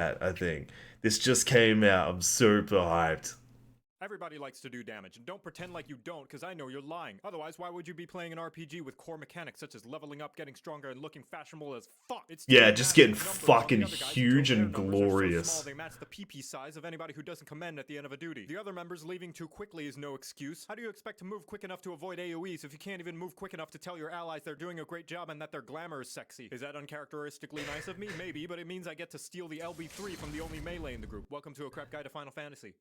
I think. This just came out. I'm super hyped. Everybody likes to do damage, and don't pretend like you don't, because I know you're lying. Otherwise, why would you be playing an RPG with core mechanics such as leveling up, getting stronger, and looking fashionable as fuck? It's Yeah, dealing just massive getting numbers on fucking the other guys until huge their and numbers are so small glorious. they match the PP size of anybody who doesn't commend at the end of a duty. The other members leaving too quickly is no excuse. How do you expect to move quick enough to avoid AoEs if you can't even move quick enough to tell your allies they're doing a great job and that their glamour is sexy? Is that uncharacteristically nice of me? Maybe, but it means I get to steal the LB3 from the only melee in the group. Welcome to a crap guide to Final Fantasy.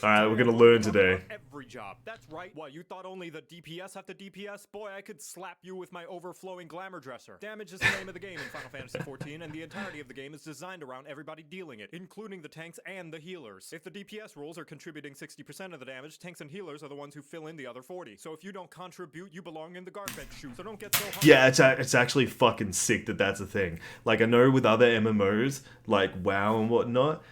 Alright, we're Today, gonna I'm going learn to talk today. about every job. That's right. What, you thought only the DPS have to DPS? Boy, I could slap you with my overflowing glamour dresser. Damage is the name of the game in Final Fantasy XIV, and the entirety of the game is designed around everybody dealing it, including the tanks and the healers. If the DPS roles are contributing 60% of the damage, tanks and healers are the ones who fill in the other 40. So if you don't contribute, you belong in the garbage chute. So don't get so hungry. Yeah, it's actually fucking sick that that's a thing. Like, I know with other MMOs, like WoW and whatnot,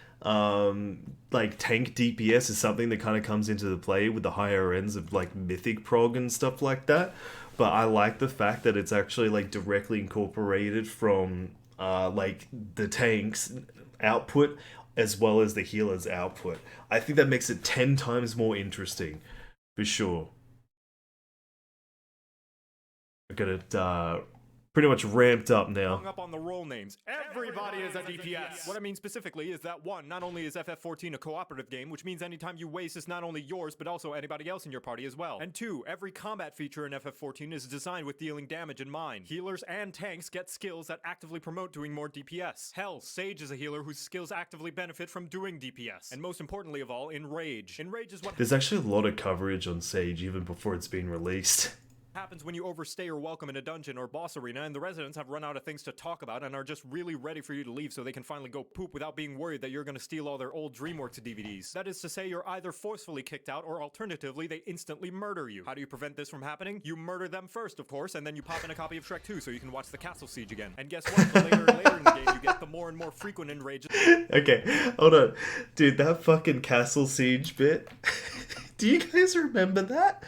like tank DPS is something that kind of comes into the play with the higher ends of like mythic prog and stuff like that. But I like the fact that it's actually like directly incorporated from like the tanks output as well as the healers output. I think that makes it 10 times more interesting for sure. I got it pretty much ramped up now. Hung up on the role names. Everybody is a DPS. What I mean specifically is that one, not only is FF14 a cooperative game, which means anytime you waste is not only yours, but also anybody else in your party as well. And two, every combat feature in FF14 is designed with dealing damage in mind. Healers and tanks get skills that actively promote doing more DPS. Hell, Sage is a healer whose skills actively benefit from doing DPS. And most importantly of all, Enrage. Enrage is what There's actually a lot of coverage on Sage even before it's been released. happens when you overstay your welcome in a dungeon or boss arena and the residents have run out of things to talk about and are just really ready for you to leave so they can finally go poop without being worried that you're going to steal all their old DreamWorks DVDs. That is to say, you're either forcefully kicked out or alternatively they instantly murder you. How do you prevent this from happening? You murder them first, of course, and then you pop in a copy of Shrek 2 so you can watch the castle siege again. And guess what? The later and later in the game you get, the more and more frequent enrages. Okay, hold on. Dude, that fucking castle siege bit. Do you guys remember that?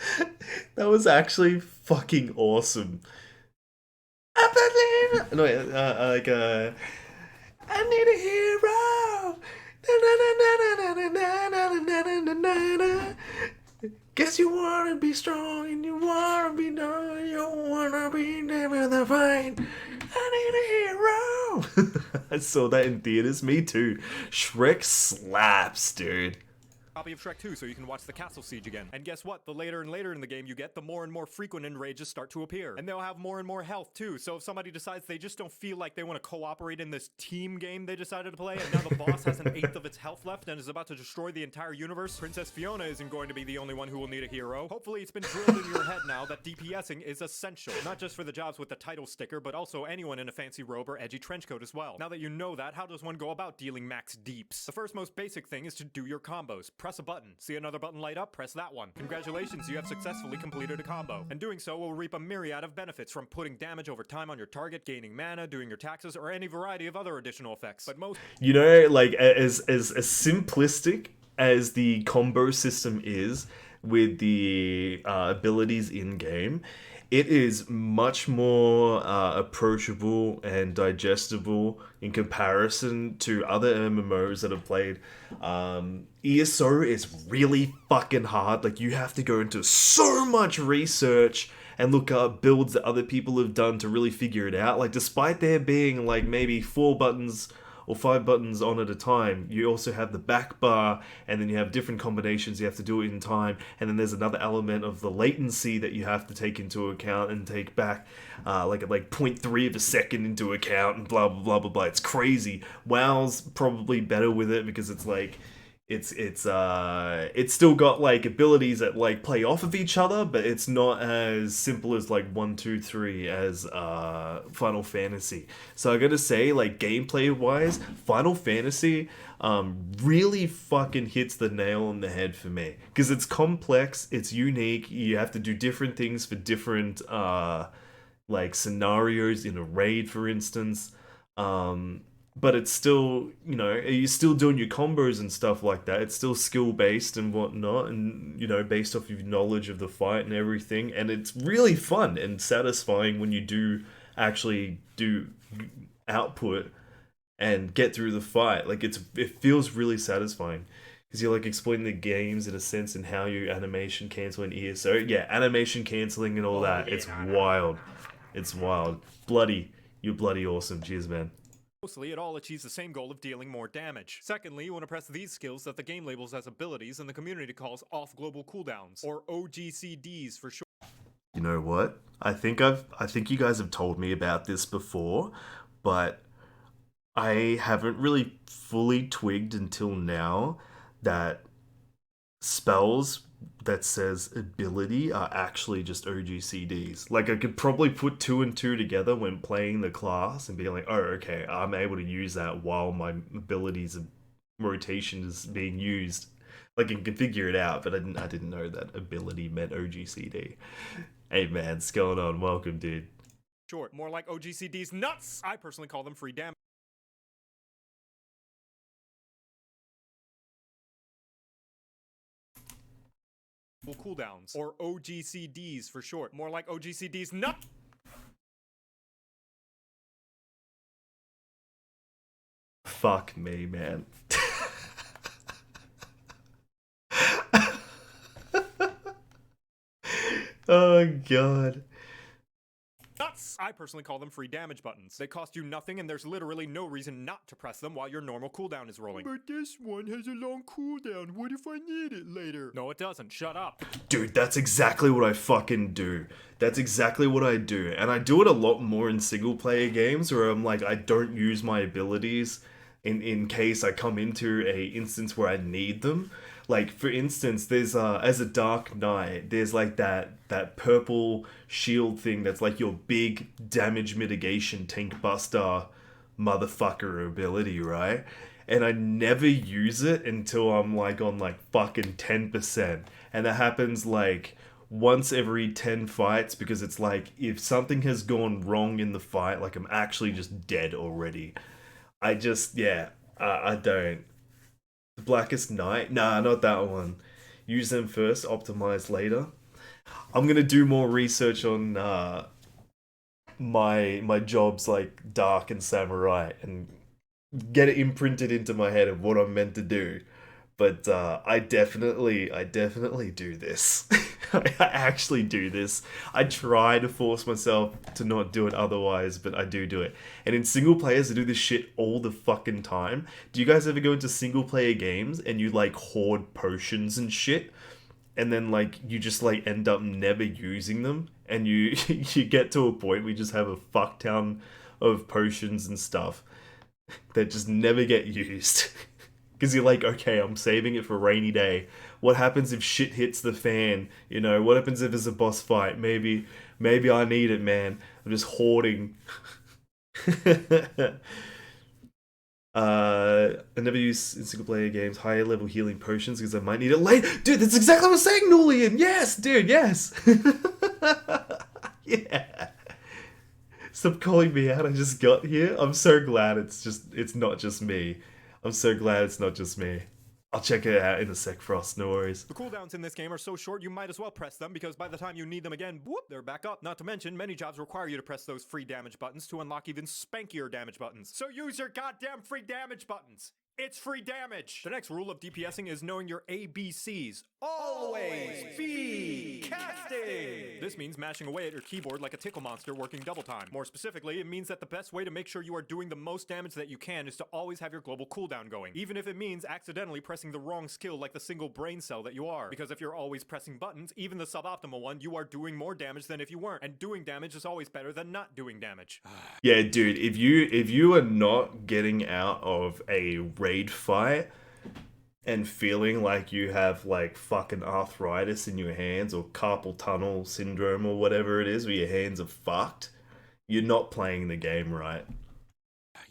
That was actually fucking awesome. I believe. No, wait, I need a hero. Guess you wanna be strong and you wanna be known. You wanna be there with the fight. I need a hero. I saw that in theaters. Me too. Shrek slaps, dude. Copy of Shrek 2 so you can watch the castle siege again. And guess what? The later and later in the game you get, the more and more frequent enrages start to appear. And they'll have more and more health too, so if somebody decides they just don't feel like they want to cooperate in this team game they decided to play, and now the boss has an eighth of its health left and is about to destroy the entire universe, Princess Fiona isn't going to be the only one who will need a hero. Hopefully it's been drilled in your head now that DPSing is essential, not just for the jobs with the title sticker, but also anyone in a fancy robe or edgy trench coat as well. Now that you know that, how does one go about dealing max deeps? The first most basic thing is to do your combos. Press a button. See another button light up? Press that one. Congratulations, you have successfully completed a combo. And doing so will reap a myriad of benefits, from putting damage over time on your target, gaining mana, doing your taxes, or any variety of other additional effects. But most You know, like as simplistic as the combo system is with the abilities in game, it is much more approachable and digestible in comparison to other MMOs that I've played. ESO is really fucking hard. Like, you have to go into so much research and look up builds that other people have done to really figure it out. Like, despite there being like maybe 4 buttons or 5 buttons on at a time, you also have the back bar, and then you have different combinations you have to do it in time, and then there's another element of the latency that you have to take into account and take back like 0.3 of a second into account, and blah blah blah blah blah. It's crazy. WoW's probably better with it because it's like it's still got like abilities that like play off of each other, but it's not as simple as like 1, 2, 3 as Final Fantasy. So I gotta say, like, gameplay wise, Final Fantasy really fucking hits the nail on the head for me, because it's complex, it's unique, you have to do different things for different like scenarios in a raid, for instance. but it's still, you know, you're still doing your combos and stuff like that. It's still skill based and whatnot, and you know, based off your knowledge of the fight and everything. And it's really fun and satisfying when you do actually do output and get through the fight. Like it feels really satisfying because you're like explaining the games in a sense and how you animation cancel in ESO. Yeah, animation canceling and all that. It's wild. It's wild. Bloody. You're bloody awesome. Cheers, man. Mostly, it all achieves the same goal of dealing more damage. Secondly, you want to press these skills that the game labels as abilities and the community calls off-global cooldowns, or OGCDs for short. You know what? I think you guys have told me about this before, but I haven't really fully twigged until now that spells that says ability are actually just OGCDs. Like I could probably put two and two together when playing the class and be like, oh, okay, I'm able to use that while my abilities and rotation is being used. Like I can figure it out, but I didn't know that ability meant OGCD. Hey man, what's going on? Welcome, dude. Short, more like OGCDs nuts! I personally call them free damage. Cooldowns, or OGCDs for short, more like OGCDs nut. Fuck me, man. Oh god. Nuts! I personally call them free damage buttons. They cost you nothing and there's literally no reason not to press them while your normal cooldown is rolling. But this one has a long cooldown. What if I need it later? No, it doesn't. Shut up. Dude, that's exactly what I fucking do. That's exactly what I do. And I do it a lot more in single player games where I'm like, I don't use my abilities in case I come into a instance where I need them. Like for instance, there's as a Dark Knight, there's like that purple shield thing that's like your big damage mitigation tank buster motherfucker ability, right? And I never use it until I'm like on like fucking 10%. And that happens like once every 10 fights because it's like if something has gone wrong in the fight, like I'm actually just dead already. I just, yeah, I don't. The Blackest Night? Nah, not that one. Use them first, optimize later. I'm gonna do more research on my jobs like Dark and Samurai and get it imprinted into my head of what I'm meant to do. But I definitely do this. I actually do this. I try to force myself to not do it otherwise, but I do it. And in single players, I do this shit all the fucking time. Do you guys ever go into single player games and you like hoard potions and shit? And then like you just like end up never using them, and you you get to a point where you just have a fuck ton of potions and stuff that just never get used. Because you're like, okay, I'm saving it for a rainy day. What happens if shit hits the fan? You know, what happens if there's a boss fight? Maybe I need it, man. I'm just hoarding. I never use in single player games higher level healing potions because I might need it later. Dude, that's exactly what I'm saying, Nulian. Yes, dude, yes. Yeah. Stop calling me out. I just got here. I'm so glad it's not just me. I'm so glad it's not just me. I'll check it out in a sec, Frost. No worries. The cooldowns in this game are so short you might as well press them because by the time you need them again, whoop, they're back up. Not to mention, many jobs require you to press those free damage buttons to unlock even spankier damage buttons. So use your goddamn free damage buttons. It's free damage! The next rule of DPSing is knowing your ABCs. Always be casting! This means mashing away at your keyboard like a tickle monster working double time. More specifically, it means that the best way to make sure you are doing the most damage that you can is to always have your global cooldown going. Even if it means accidentally pressing the wrong skill like the single brain cell that you are. Because if you're always pressing buttons, even the suboptimal one, you are doing more damage than if you weren't. And doing damage is always better than not doing damage. Yeah, dude, if you are not getting out of a raid fight and feeling like you have like fucking arthritis in your hands or carpal tunnel syndrome or whatever it is where your hands are fucked, you're not playing the game right.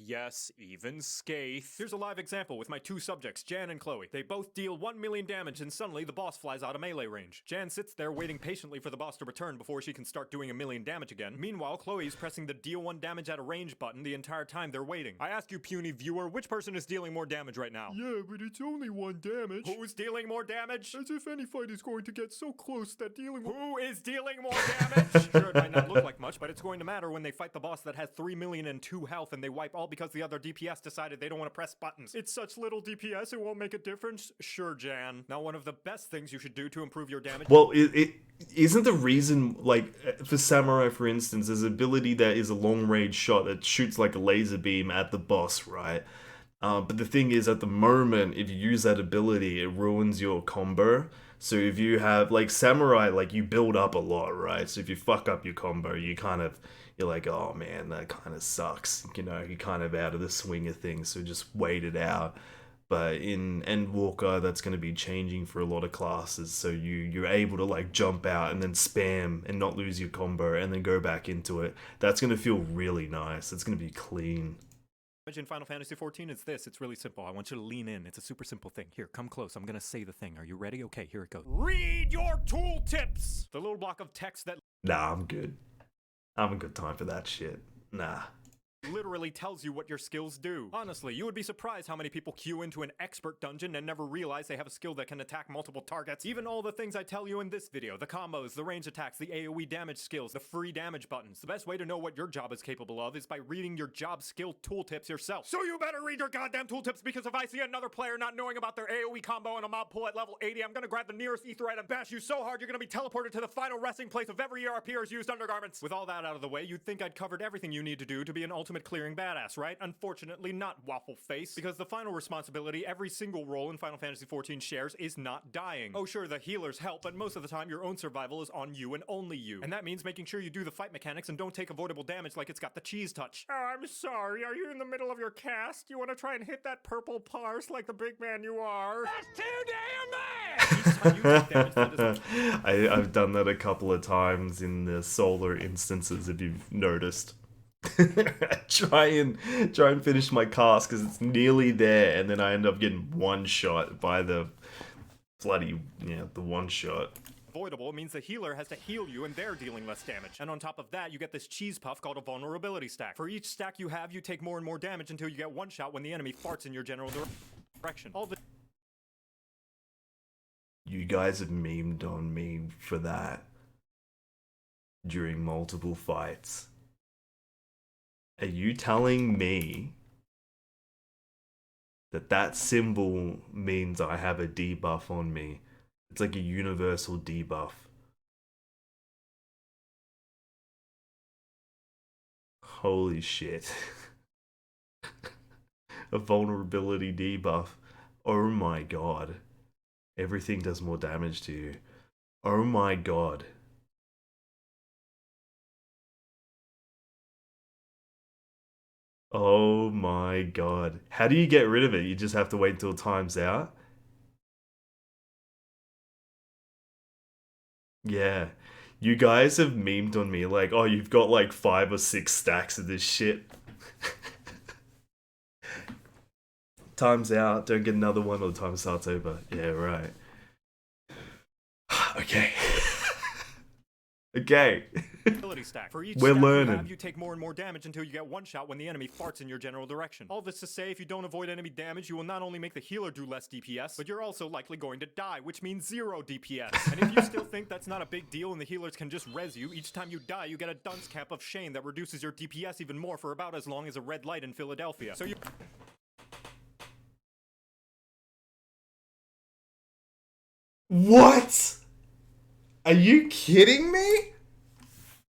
yes, even Skaith. Here's a live example with my two subjects, Jan and Chloe. They both deal 1 million damage and suddenly the boss flies out of melee range. Jan sits there waiting patiently for the boss to return before she can start doing 1 million damage again. Meanwhile, Chloe's pressing the deal 1 damage at a range button the entire time they're waiting. I ask you, puny viewer, which person is dealing more damage right now? Yeah, but it's only 1 damage. Who's dealing more damage? As if any fight is going to get so close that dealing with— Who is dealing more damage? Sure, it might not look like much, but it's going to matter when they fight the boss that has 3 million and 2 health and they wipe all because the other DPS decided they don't want to press buttons. It's such little DPS, it won't make a difference? Sure, Jan. Now, one of the best things you should do to improve your damage— Well, it isn't the reason, like, for Samurai, for instance, there's an ability that is a long-range shot that shoots like a laser beam at the boss, right? But the thing is, at the moment, if you use that ability, it ruins your combo. So if you have, like, Samurai, like, you build up a lot, right? So if you fuck up your combo, you're like, oh man, that kind of sucks. You know, you're kind of out of the swing of things, so just wait it out. But in Endwalker, that's going to be changing for a lot of classes, so you're able to, like, jump out and then spam and not lose your combo and then go back into it. That's going to feel really nice. It's going to be clean. in Final Fantasy XIV is this. It's really simple. I want you to lean in. It's a super simple thing. Here, come close. I'm gonna say the thing. Are you ready? Okay, here it goes. Read your tooltips! The little block of text that— Nah, I'm good. I haven't got time for that shit. Nah. literally tells you what your skills do. Honestly, you would be surprised how many people queue into an expert dungeon and never realize they have a skill that can attack multiple targets. Even all the things I tell you in this video, the combos, the range attacks, the AoE damage skills, the free damage buttons. The best way to know what your job is capable of is by reading your job skill tooltips yourself. So you better read your goddamn tooltips, because if I see another player not knowing about their AoE combo and a mob pull at level 80, I'm gonna grab the nearest etherite and bash you so hard you're gonna be teleported to the final resting place of every ERPer's used undergarments. With all that out of the way, you'd think I'd covered everything you need to do to be an ultimate clearing badass, right? Unfortunately not, Waffle Face, because the final responsibility every single role in Final Fantasy XIV shares is not dying. Oh sure, the healers help, but most of the time your own survival is on you and only you. And that means making sure you do the fight mechanics and don't take avoidable damage like it's got the cheese touch. Oh, I'm sorry, are you in the middle of your cast? You wanna try and hit that purple parse like the big man you are? That's too damn bad! Each time you take damage, that is— I've done that a couple of times in the solar instances, if you've noticed. try and finish my cast because it's nearly there, and then I end up getting one shot by the bloody, the one shot. Avoidable means the healer has to heal you and they're dealing less damage. And on top of that, you get this cheese puff called a vulnerability stack. For each stack you have, you take more and more damage until you get one shot when the enemy farts in your general direction. All the— You guys have memed on me for that during multiple fights. Are you telling me that that symbol means I have a debuff on me? It's like a universal debuff. Holy shit. A vulnerability debuff. Oh my god. Everything does more damage to you. Oh my god. Oh my god. How do you get rid of it? You just have to wait until time's out? Yeah. You guys have memed on me like, oh, you've got like 5 or 6 stacks of this shit. Time's out, don't get another one or the time starts over. Yeah, right. Okay. Okay. stack. For each We're stack learning. you have, you take more and more damage until you get one shot when the enemy farts in your general direction. All this to say, if you don't avoid enemy damage, you will not only make the healer do less DPS, but you're also likely going to die, which means 0 DPS. And if you still think that's not a big deal and the healers can just res you, each time you die you get a dunce cap of Shane that reduces your DPS even more for about as long as a red light in Philadelphia. So you— What? Are you kidding me?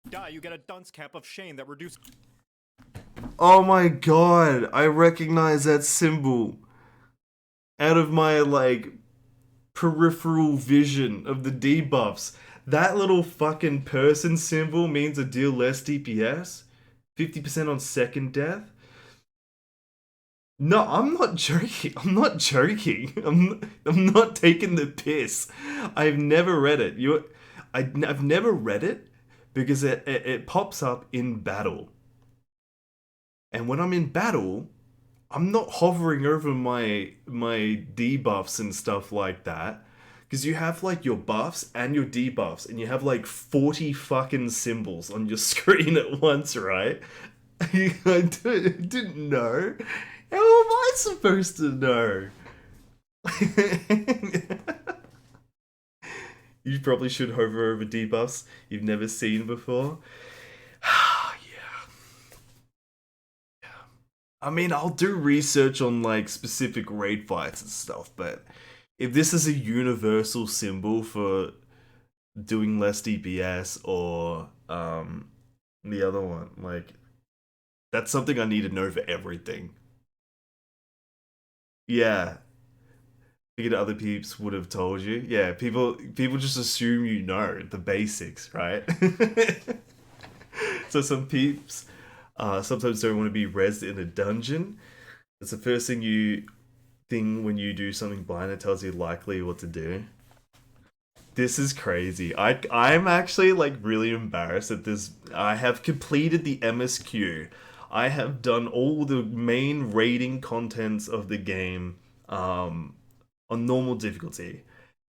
die, you get a dunce cap of Shane that reduces— Oh my god, I recognize that symbol out of my, like, peripheral vision of the debuffs. That little fucking person symbol means I deal less DPS? 50% on second death? No, I'm not joking. I'm not joking. I'm not taking the piss. I've never read it. I've never read it because it pops up in battle. And when I'm in battle, I'm not hovering over my debuffs and stuff like that. Because you have like your buffs and your debuffs, and you have like 40 fucking symbols on your screen at once, right? I didn't know. How am I supposed to know? You probably should hover over debuffs you've never seen before. Yeah. I mean, I'll do research on like specific raid fights and stuff, but if this is a universal symbol for doing less DPS or the other one, like that's something I need to know for everything. Yeah. Figured other peeps would have told you. Yeah, people just assume you know the basics, right? So some peeps sometimes don't want to be rezzed in a dungeon. It's the first thing when you do something blind, it tells you likely what to do. This is crazy. I'm actually like really embarrassed at this. I have completed the MSQ. I have done all the main raiding contents of the game on normal difficulty,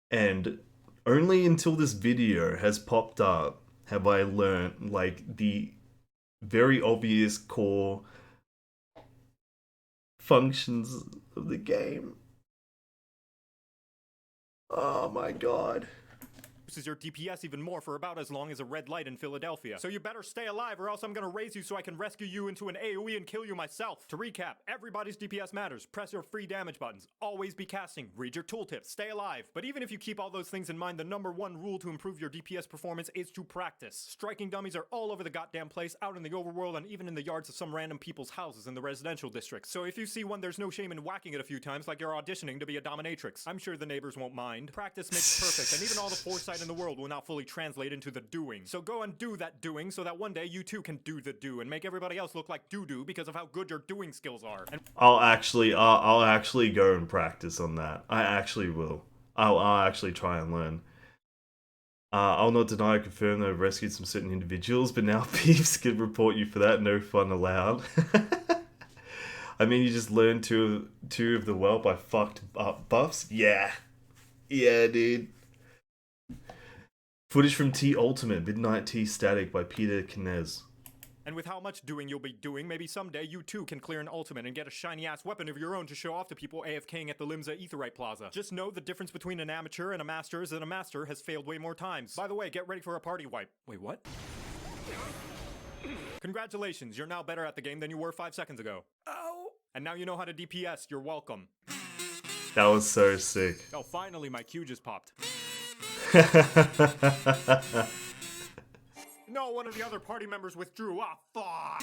and only until this video has popped up have I learned like the very obvious core functions of the game. Oh my god. Is your DPS even more for about as long as a red light in Philadelphia. So you better stay alive or else I'm gonna raise you so I can rescue you into an AoE and kill you myself. To recap, everybody's DPS matters. Press your free damage buttons. Always be casting. Read your tooltips. Stay alive. But even if you keep all those things in mind, the #1 rule to improve your DPS performance is to practice. Striking dummies are all over the goddamn place, out in the overworld, and even in the yards of some random people's houses in the residential districts. So if you see one, there's no shame in whacking it a few times like you're auditioning to be a dominatrix. I'm sure the neighbors won't mind. Practice makes perfect, and even all the foresight in the world will not fully translate into the doing. So go and do that doing so that one day you too can do the do and make everybody else look like doo-doo because of how good your doing skills are. And I'll actually go and practice on that. I actually will. I'll actually try and learn. I'll not deny or confirm that I've rescued some certain individuals, but now peeps can report you for that. No fun allowed. I mean, you just learned two of the whelp I fucked up buffs? Yeah, dude. Footage from T Ultimate, Midnight T Static by Peter Kinez. And with how much doing you'll be doing, maybe someday you too can clear an ultimate and get a shiny-ass weapon of your own to show off to people AFKing at the Limsa Aetherite Plaza. Just know the difference between an amateur and a master is that a master has failed way more times. By the way, get ready for a party wipe. Wait, what? Congratulations, you're now better at the game than you were 5 seconds ago. Oh! And now you know how to DPS, you're welcome. That was so sick. Oh, finally my Q just popped. No, one of the other party members withdrew. Ah, fuck!